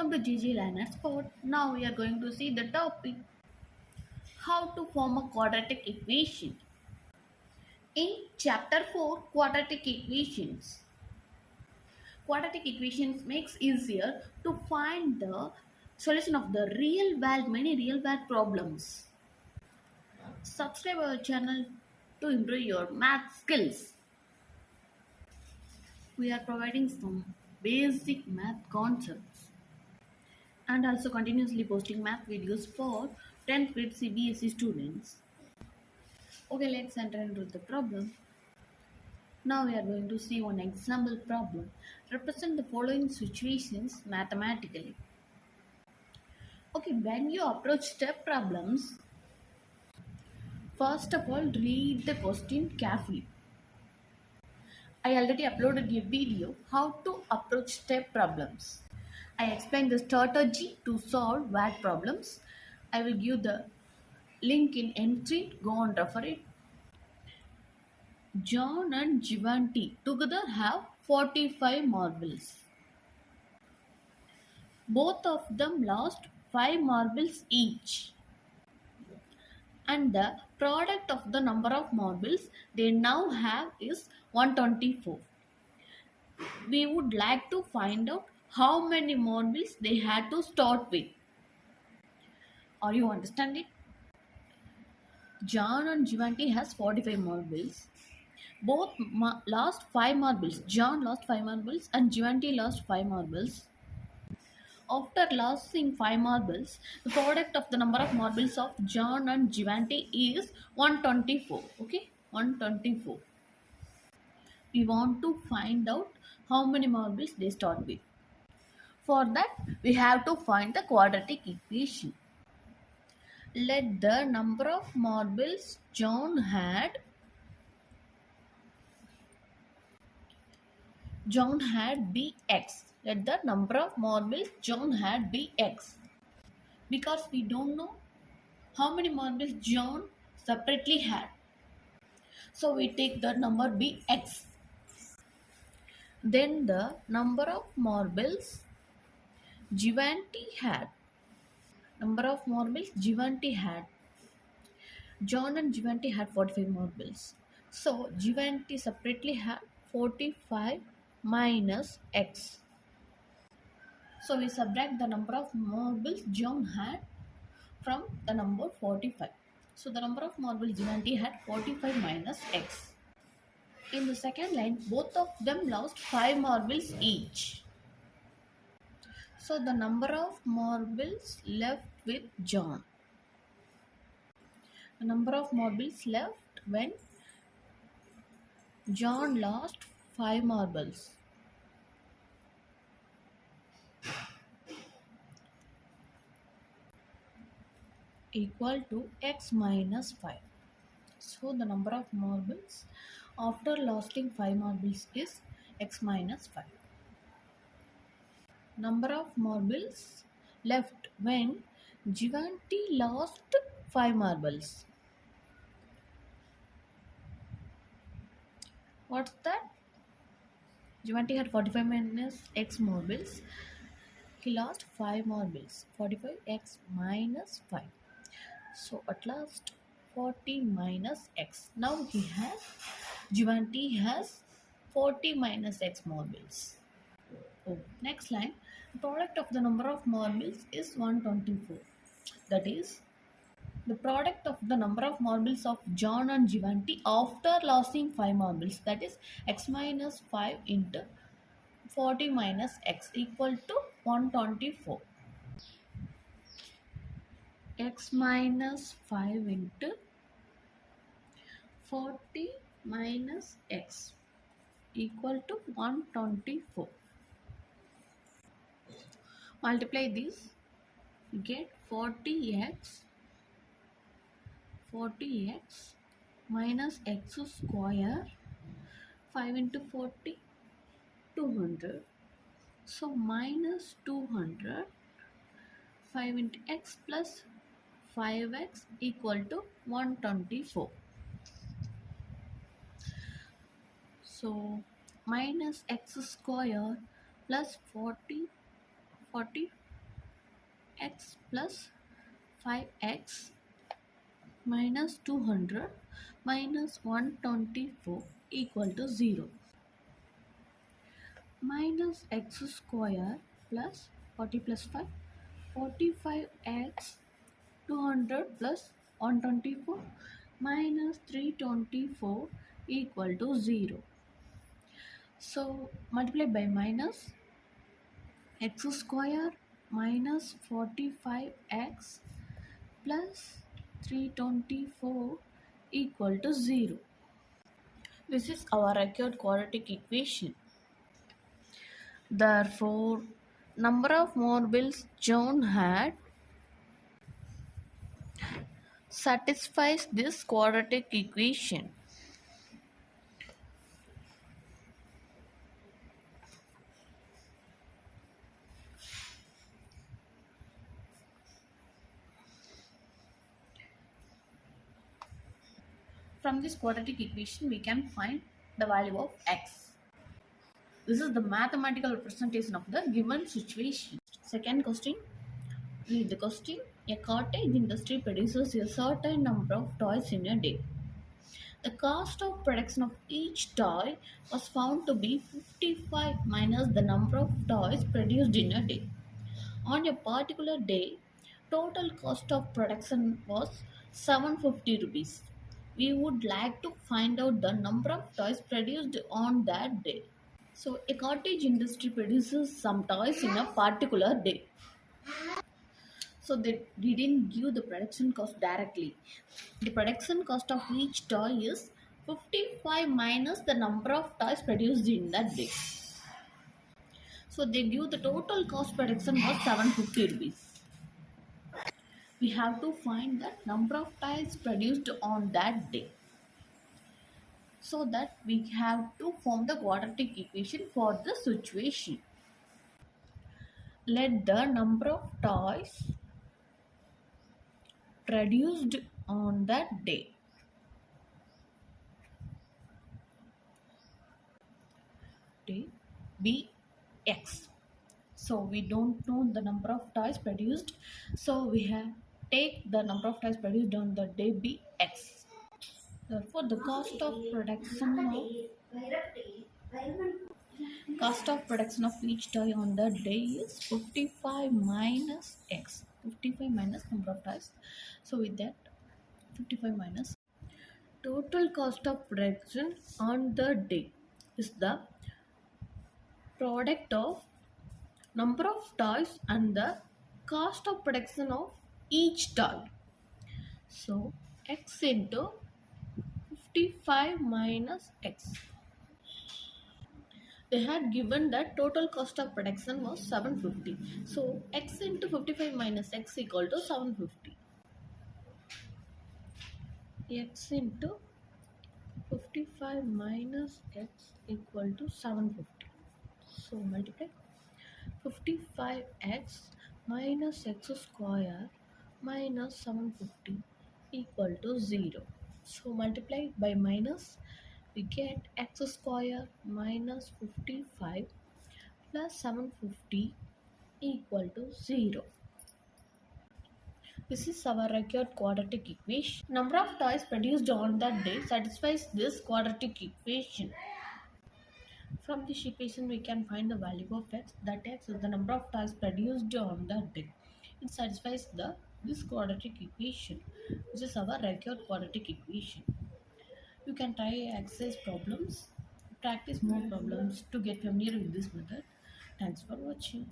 Welcome to GG Learner Sport. Now we are going to see the topic how to form a quadratic equation. In chapter 4 quadratic equations. Quadratic equations makes easier to find the solution of the many real world problems. Subscribe our channel to improve your math skills. We are providing some basic math concepts and also continuously posting math videos for 10th grade CBSE students. Okay, let's enter into the problem. Now we are going to see one example problem. Represent the following situations mathematically. Okay, when you approach step problems, first of all read the question carefully. I already uploaded a video how to approach step problems. I explained the strategy to solve word problems. I will give the link in entry. Go and refer it. John and Giovanni together have 45 marbles. Both of them lost 5 marbles each. And the product of the number of marbles they now have is 124. We would like to find out how many marbles they had to start with. Are you understanding? John and Giovanni has 45 marbles. Both lost 5 marbles. John lost 5 marbles and Giovanni lost 5 marbles. After losing 5 marbles, the product of the number of marbles of John and Giovanni is 124. Okay, 124. We want to find out how many marbles they start with. For that, we have to find the quadratic equation. Let the number of marbles John had be x. Let the number of marbles John had be x. Because we don't know how many marbles John separately had. So we take the number be x. Then the number of marbles Giovanni had. Number of marbles Giovanni had. John and Giovanni had 45 marbles. So Giovanni separately had 45 minus x. So we subtract the number of marbles John had from the number 45. So the number of marbles Giovanni had 45 minus x. In the second line, both of them lost 5 marbles each. So the number of marbles left with John. The number of marbles left when John lost 5 marbles. Equal to x minus 5. So the number of marbles after losing 5 marbles is x minus 5. Number of marbles left when Giovanni lost 5 marbles. What's that? Giovanni had 45 minus x marbles. He lost 5 marbles. 45x minus 5. So at last 40 minus x. Now Giovanni has 40 minus x marbles. Oh, next line. The product of the number of marbles is 124. That is, the product of the number of marbles of John and Giovanni after losing 5 marbles. That is x minus 5 into 40 minus x equal to 124. X minus 5 into 40 minus x equal to 124. Multiply this, get 40x minus x square. 5 into 40, 200. So minus 200. 5 into x plus 5x equal to 124. So minus x square plus 40 x plus 5x minus 200 minus 124 equal to 0. Minus x square plus 40 plus 5, 45x 200 plus 124 minus 324 equal to 0. So multiply by minus x square minus 45x plus 324 equal to 0. This is our acute quadratic equation. Therefore, number of marbles John had satisfies this quadratic equation. From this quadratic equation, we can find the value of x. This is the mathematical representation of the given situation. Second question, read the question. A cottage industry produces a certain number of toys in a day. The cost of production of each toy was found to be 55 minus the number of toys produced in a day. On a particular day, total cost of production was 750 rupees. We would like to find out the number of toys produced on that day. So, a cottage industry produces some toys in a particular day. So, they didn't give the production cost directly. The production cost of each toy is 55 minus the number of toys produced in that day. So, they give the total cost production was 750 rupees. We have to find the number of toys produced on that day. So that we have to form the quadratic equation for the situation. Let the number of toys produced on that day be x. So we don't know the number of toys produced. So we have take the number of toys produced on the day be x. Therefore, the cost of production of each toy on the day is 55 minus x. 55 minus number of toys. So with that, 55 minus total cost of production on the day is the product of number of toys and the cost of production of each toy. So x into 55 minus x. They had given that total cost of production was 750. So x into 55 minus x equal to 750. X into 55 minus x equal to 750. So multiply 55x minus x square minus 750 equal to 0. So multiply by minus, we get x square minus 55 plus 750 equal to 0. This is our required quadratic equation. Number of toys produced on that day satisfies this quadratic equation. From this equation, we can find the value of x. That x is the number of toys produced on that day. It satisfies this quadratic equation. This is our required quadratic equation. You can try exercise problems, practice more problems to get familiar with this method. Thanks for watching.